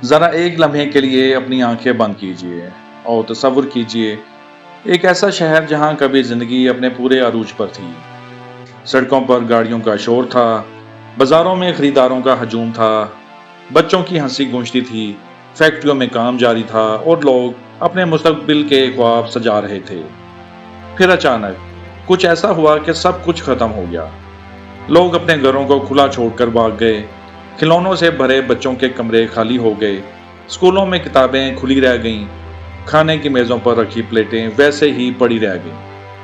ذرا ایک لمحے کے لیے اپنی آنکھیں بند کیجیے اور تصور کیجیے ایک ایسا شہر جہاں کبھی زندگی اپنے پورے عروج پر تھی۔ سڑکوں پر گاڑیوں کا شور تھا، بازاروں میں خریداروں کا ہجوم تھا، بچوں کی ہنسی گونجتی تھی، فیکٹریوں میں کام جاری تھا اور لوگ اپنے مستقبل کے خواب سجا رہے تھے۔ پھر اچانک کچھ ایسا ہوا کہ سب کچھ ختم ہو گیا۔ لوگ اپنے گھروں کو کھلا چھوڑ کر بھاگ گئے، کھلونوں سے بھرے بچوں کے کمرے خالی ہو گئے، اسکولوں میں کتابیں کھلی رہ گئیں، کھانے کی میزوں پر رکھی پلیٹیں ویسے ہی پڑی رہ گئیں،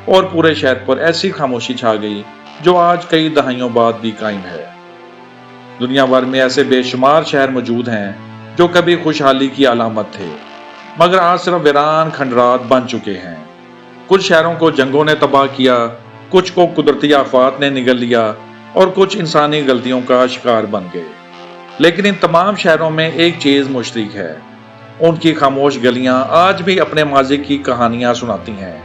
اور پورے شہر پر ایسی خاموشی چھا گئی جو آج کئی دہائیوں بعد بھی قائم ہے۔ دنیا بھر میں ایسے بے شمار شہر موجود ہیں جو کبھی خوشحالی کی علامت تھے، مگر آج صرف ویران کھنڈرات بن چکے ہیں۔ کچھ شہروں کو جنگوں نے تباہ کیا، کچھ کو قدرتی آفات نے نگل لیا اور کچھ انسانی غلطیوں کا شکار بن گئے۔ لیکن ان تمام شہروں میں ایک چیز مشترک ہے، ان کی خاموش گلیاں آج بھی اپنے ماضی کی کہانیاں سناتی ہیں۔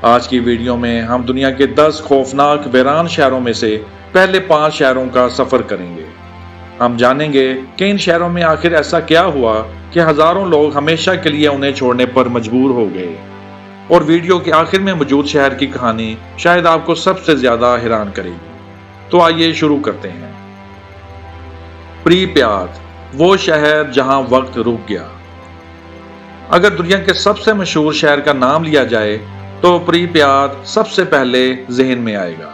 آج کی ویڈیو میں ہم دنیا کے 10 خوفناک ویران شہروں میں سے پہلے 5 شہروں کا سفر کریں گے۔ ہم جانیں گے کہ ان شہروں میں آخر ایسا کیا ہوا کہ ہزاروں لوگ ہمیشہ کے لیے انہیں چھوڑنے پر مجبور ہو گئے، اور ویڈیو کے آخر میں موجود شہر کی کہانی شاید آپ کو سب سے زیادہ حیران کرے گی۔ تو آئیے شروع کرتے ہیں۔ پریپیات، وہ شہر جہاں وقت رک گیا۔ اگر دنیا کے سب سے مشہور شہر کا نام لیا جائے تو پریپیات سب سے پہلے ذہن میں آئے گا۔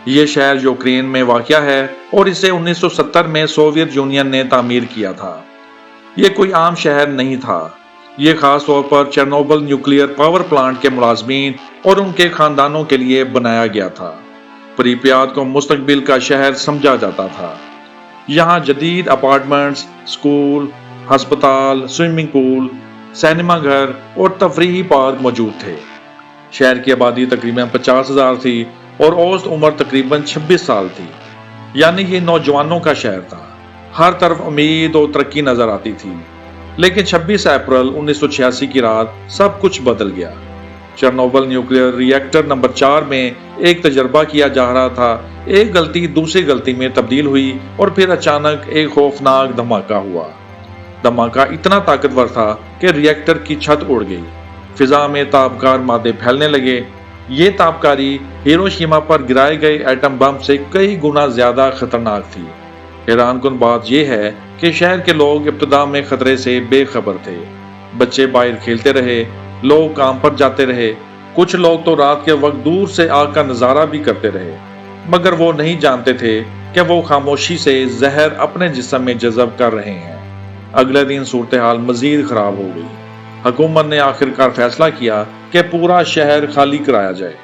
یہ شہر یوکرین میں واقع ہے اور اسے 1970 میں سوویت یونین نے تعمیر کیا تھا۔ یہ کوئی عام شہر نہیں تھا، یہ خاص طور پر چرنوبل نیوکلیئر پاور پلانٹ کے ملازمین اور ان کے خاندانوں کے لیے بنایا گیا تھا۔ پریپیات کو مستقبل کا شہر سمجھا جاتا تھا۔ یہاں جدید اپارٹمنٹس، سکول، ہسپتال، سوئمنگ پول، سینما گھر اور تفریحی پارک موجود تھے۔ شہر کی آبادی تقریباً 50,000 تھی اور اوسط عمر تقریباً 26 سال تھی، یعنی یہ نوجوانوں کا شہر تھا۔ ہر طرف امید اور ترقی نظر آتی تھی، لیکن 26 اپریل 1986 کی رات سب کچھ بدل گیا۔ چرنوبل نیوکلیئر ری ایکٹر نمبر 4 میں ایک تجربہ کیا جا رہا تھا، ایک غلطی دوسری غلطی میں تبدیل ہوئی اور پھر اچانک ایک خوفناک دھماکہ ہوا۔ دھماکہ اتنا طاقتور تھا کہ ری ایکٹر کی چھت اڑ گئی، فضا میں تابکار مادے پھیلنے لگے۔ یہ تابکاری ہیروشیما پر گرائے گئے ایٹم بم سے کئی گنا زیادہ خطرناک تھی۔ حیران کن بات یہ ہے کہ شہر کے لوگ ابتدا میں خطرے سے بے خبر تھے۔ بچے باہر کھیلتے رہے، لوگ کام پر جاتے رہے، کچھ لوگ تو رات کے وقت دور سے آگ کا نظارہ بھی کرتے رہے، مگر وہ نہیں جانتے تھے کہ وہ خاموشی سے زہر اپنے جسم میں جذب کر رہے ہیں۔ اگلے دن صورتحال مزید خراب ہو گئی۔ حکومت نے آخرکار فیصلہ کیا کہ پورا شہر خالی کرایا جائے۔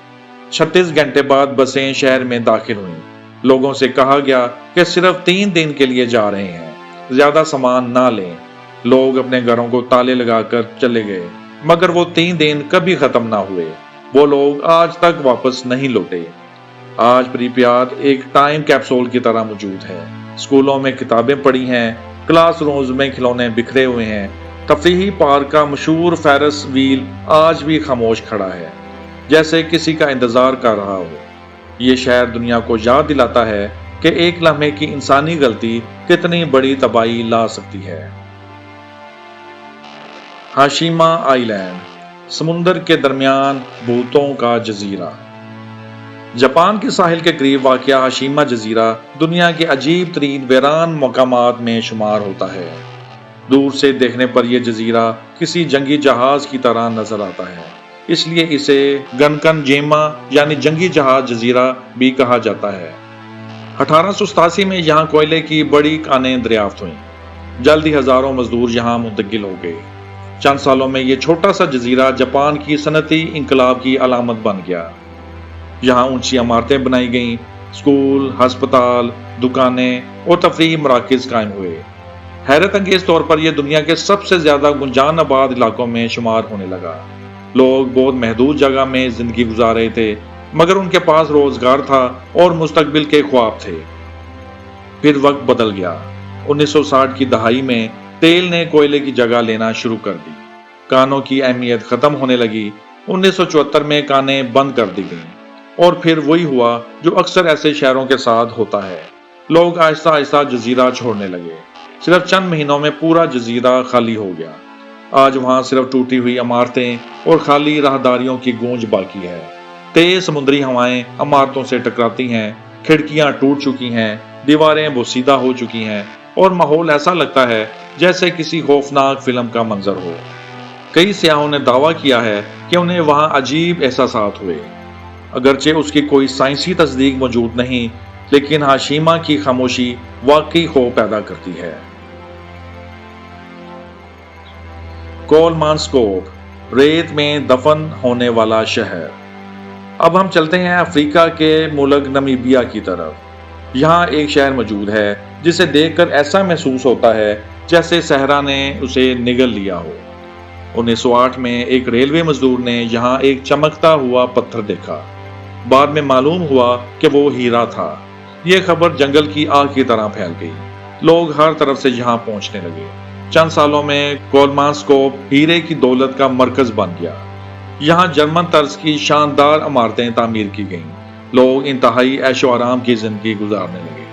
36 گھنٹے بعد بسیں شہر میں داخل ہوئیں۔ لوگوں سے کہا گیا کہ صرف 3 دن کے لیے جا رہے ہیں، زیادہ سامان نہ لیں۔ لوگ اپنے گھروں کو تالے لگا کر چلے گئے، مگر وہ 3 دن کبھی ختم نہ ہوئے۔ وہ لوگ آج تک واپس نہیں لوٹے۔ آج پریپیات ایک ٹائم کیپسول کی طرح موجود ہے۔ اسکولوں میں کتابیں پڑھی ہیں، کلاس رومز میں کھلونے بکھرے ہوئے ہیں، تفریحی پارک کا مشہور فیرس وہیل آج بھی خاموش کھڑا ہے، جیسے کسی کا انتظار کر رہا ہو۔ یہ شہر دنیا کو یاد دلاتا ہے کہ ایک لمحے کی انسانی غلطی کتنی بڑی تباہی لا سکتی ہے۔ ہاشیما آئی لینڈ، سمندر کے درمیان بھوتوں کا جزیرہ۔ جاپان کے ساحل کے قریب واقع ہاشیما جزیرہ دنیا کے عجیب ترین ویران مقامات میں شمار ہوتا ہے۔ دور سے دیکھنے پر یہ جزیرہ کسی جنگی جہاز کی طرح نظر آتا ہے، اس لیے اسے گنکن جیما یعنی جنگی جہاز جزیرہ بھی کہا جاتا ہے۔ 1887 میں یہاں کوئلے کی بڑی کانیں دریافت ہوئیں۔ جلد ہی ہزاروں مزدور یہاں منتقل ہو گئے۔ چند سالوں میں یہ چھوٹا سا جزیرہ جاپان کی صنعتی انقلاب کی علامت بن گیا۔ یہاں اونچی عمارتیں بنائی گئیں، اسکول، ہسپتال، دکانیں اور تفریحی مراکز قائم ہوئے۔ حیرت انگیز طور پر یہ دنیا کے سب سے زیادہ گنجان آباد علاقوں میں شمار ہونے لگا۔ لوگ بہت محدود جگہ میں زندگی گزار رہے تھے، مگر ان کے پاس روزگار تھا اور مستقبل کے خواب تھے۔ پھر وقت بدل گیا۔ 1960 کی دہائی میں تیل نے کوئلے کی جگہ لینا شروع کر دی۔ کانوں کی اہمیت ختم ہونے لگی۔ 1974 میں کانیں بند کر دی گئیں، اور پھر وہی ہوا جو اکثر ایسے شہروں کے ساتھ ہوتا ہے، لوگ آہستہ آہستہ جزیرہ چھوڑنے لگے۔ صرف چند مہینوں میں پورا جزیرہ خالی ہو گیا۔ آج وہاں صرف ٹوٹی ہوئی عمارتیں اور خالی راہداریوں کی گونج باقی ہے۔ تیز سمندری ہوائیں عمارتوں سے ٹکراتی ہیں، کھڑکیاں ٹوٹ چکی ہیں، دیواریں بوسیدہ ہو چکی ہیں اور ماحول ایسا لگتا ہے جیسے کسی خوفناک فلم کا منظر ہو۔ کئی سیاحوں نے دعویٰ کیا ہے کہ انہیں وہاں عجیب احساسات ہوئے۔ اگرچہ اس کی کوئی سائنسی تصدیق موجود نہیں، لیکن ہاشیما کی خاموشی واقعی خوف پیدا کرتی ہے۔ کولمانسکوپ، ریت میں دفن ہونے والا شہر۔ اب ہم چلتے ہیں افریقہ کے ملک نمیبیا کی طرف۔ یہاں ایک شہر موجود ہے جسے دیکھ کر ایسا محسوس ہوتا ہے جیسے صحرا نے اسے نگل لیا ہو۔ 1908 میں ایک ریلوے مزدور نے یہاں ایک چمکتا ہوا پتھر دیکھا۔ بعد میں معلوم ہوا کہ وہ ہیرا تھا۔ یہ خبر جنگل کی آگ کی طرح پھیل گئی۔ لوگ ہر طرف سے یہاں پہنچنے لگے۔ چند سالوں میں کولمانسکوپ ہیرے کی دولت کا مرکز بن گیا۔ یہاں جرمن طرز کی شاندار عمارتیں تعمیر کی گئیں۔ لوگ انتہائی عیش و آرام کی زندگی گزارنے لگے۔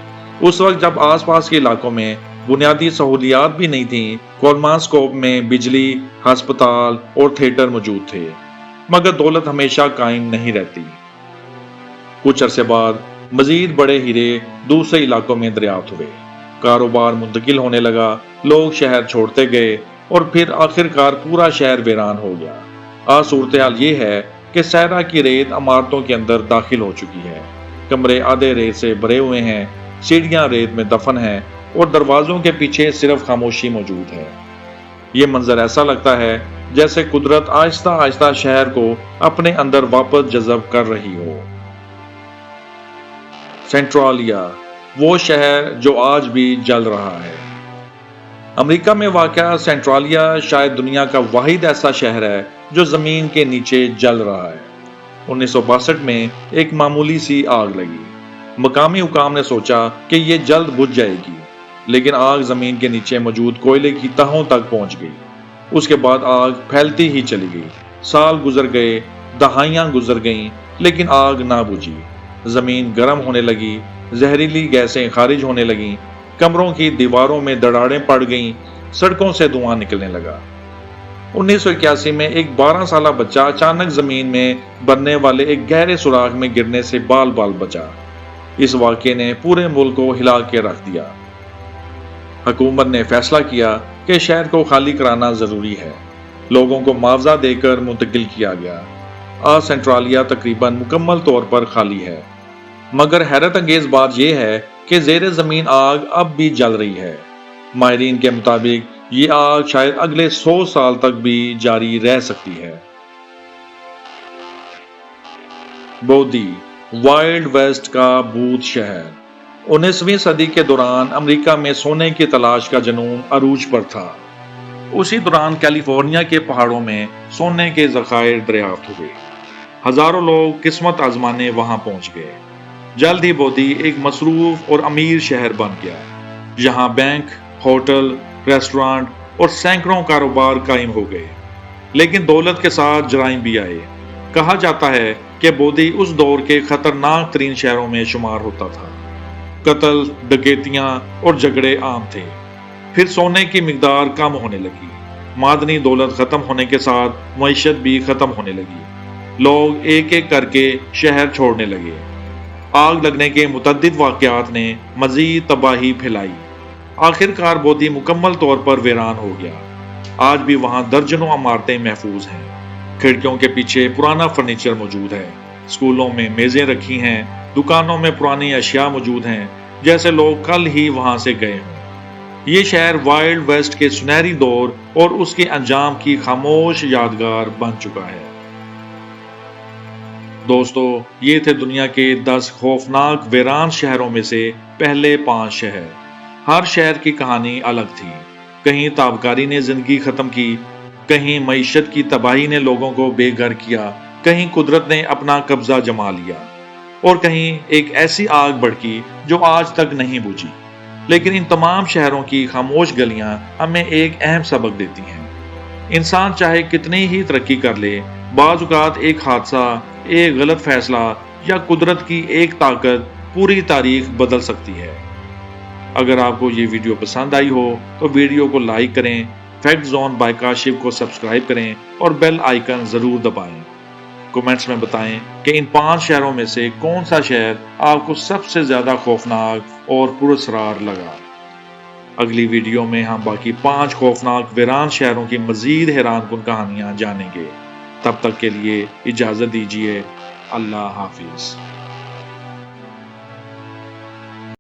اس وقت جب آس پاس کے علاقوں میں بنیادی سہولیات بھی نہیں تھیں، کولمانسکوپ میں بجلی، ہسپتال اور تھیٹر موجود تھے۔ مگر دولت ہمیشہ قائم نہیں رہتی۔ کچھ عرصے بعد مزید بڑے ہیرے دوسرے علاقوں میں دریافت ہوئے۔ کاروبار منتقل ہونے لگا، لوگ شہر چھوڑتے گئے اور پھر آخرکار پورا شہر ویران ہو گیا۔ آج صورتحال یہ ہے کہ صحرا کی ریت عمارتوں کے اندر داخل ہو چکی ہے۔ کمرے آدھے ریت سے بھرے ہوئے ہیں، سیڑھیاں ریت میں دفن ہیں اور دروازوں کے پیچھے صرف خاموشی موجود ہے۔ یہ منظر ایسا لگتا ہے جیسے قدرت آہستہ آہستہ شہر کو اپنے اندر واپس جذب کر رہی ہو۔ سینٹرالیا، وہ شہر جو آج بھی جل رہا ہے۔ امریکہ میں واقع سینٹرالیا شاید دنیا کا واحد ایسا شہر ہے جو زمین کے نیچے جل رہا ہے۔ 1962 میں ایک معمولی سی آگ لگی۔ مقامی حکام نے سوچا کہ یہ جلد بجھ جائے گی، لیکن آگ زمین کے نیچے موجود کوئلے کی تہوں تک پہنچ گئی۔ اس کے بعد آگ پھیلتی ہی چلی گئی۔ سال گزر گئے، دہائیاں گزر گئیں، لیکن آگ نہ بجھی۔ زمین گرم ہونے لگی، زہریلی گیسیں خارج ہونے لگیں، کمروں کی دیواروں میں دراڑیں پڑ گئیں، سڑکوں سے دھواں نکلنے لگا۔ 1981 میں ایک 12 سالہ بچہ اچانک زمین میں بننے والے ایک گہرے سوراخ میں گرنے سے بال بال بچا۔ اس واقعے نے پورے ملک کو ہلا کے رکھ دیا۔ حکومت نے فیصلہ کیا کہ شہر کو خالی کرانا ضروری ہے۔ لوگوں کو معاوضہ دے کر منتقل کیا گیا۔ آج سینٹرالیا تقریباً مکمل طور پر خالی ہے۔ مگر حیرت انگیز بات یہ ہے کہ زیر زمین آگ اب بھی جل رہی ہے۔ ماہرین کے مطابق یہ آگ شاید اگلے 100 سال تک بھی جاری رہ سکتی ہے۔ بودی، وائلڈ ویسٹ کا بھوت شہر۔ 19ویں صدی کے دوران امریکہ میں سونے کی تلاش کا جنون عروج پر تھا۔ اسی دوران کیلیفورنیا کے پہاڑوں میں سونے کے ذخائر دریافت ہوئے۔ ہزاروں لوگ قسمت آزمانے وہاں پہنچ گئے۔ جلد ہی بودی ایک مصروف اور امیر شہر بن گیا۔ یہاں بینک، ہوٹل، ریسٹورانٹ اور سینکڑوں کاروبار قائم ہو گئے۔ لیکن دولت کے ساتھ جرائم بھی آئے۔ کہا جاتا ہے کہ بودی اس دور کے خطرناک ترین شہروں میں شمار ہوتا تھا۔ قتل، ڈکیتیاں اور جھگڑے عام تھے۔ پھر سونے کی مقدار کم ہونے لگی۔ معدنی دولت ختم ہونے کے ساتھ معیشت بھی ختم ہونے لگی۔ لوگ ایک ایک کر کے شہر چھوڑنے لگے۔ آگ لگنے کے متعدد واقعات نے مزید تباہی پھیلائی۔ آخرکار بودی مکمل طور پر ویران ہو گیا۔ آج بھی وہاں درجنوں عمارتیں محفوظ ہیں۔ کھڑکیوں کے پیچھے پرانا فرنیچر موجود ہے۔ اسکولوں میں میزیں رکھی ہیں، دکانوں میں پرانی اشیاء موجود ہیں، جیسے لوگ کل ہی وہاں سے گئے ہوں۔ یہ شہر وائلڈ ویسٹ کے سنہری دور اور اس کے انجام کی خاموش یادگار بن چکا ہے۔ دوستو، یہ تھے دنیا کے 10 خوفناک ویران شہروں میں سے پہلے 5 شہر۔ ہر شہر کی کہانی الگ تھی۔ کہیں تابکاری نے زندگی ختم کی، کہیں معیشت کی تباہی نے لوگوں کو بے گھر کیا، کہیں قدرت نے اپنا قبضہ جما لیا، اور کہیں ایک ایسی آگ بھڑکی جو آج تک نہیں بجھی۔ لیکن ان تمام شہروں کی خاموش گلیاں ہمیں ایک اہم سبق دیتی ہیں۔ انسان چاہے کتنی ہی ترقی کر لے، بعض اوقات ایک حادثہ، ایک غلط فیصلہ یا قدرت کی ایک طاقت پوری تاریخ بدل سکتی ہے۔ اگر آپ کو یہ ویڈیو پسند آئی ہو تو ویڈیو کو لائک کریں، فیکٹ زون بائی کاشف کو سبسکرائب کریں اور بیل آئیکن ضرور دبائیں۔ کومنٹس میں بتائیں کہ ان 5 شہروں میں سے کون سا شہر آپ کو سب سے زیادہ خوفناک اور پراسرار لگا۔ اگلی ویڈیو میں ہم باقی 5 خوفناک ویران شہروں کی مزید حیران کن کہانیاں جانیں گے۔ تب تک کے لیے اجازت دیجیے۔ اللہ حافظ۔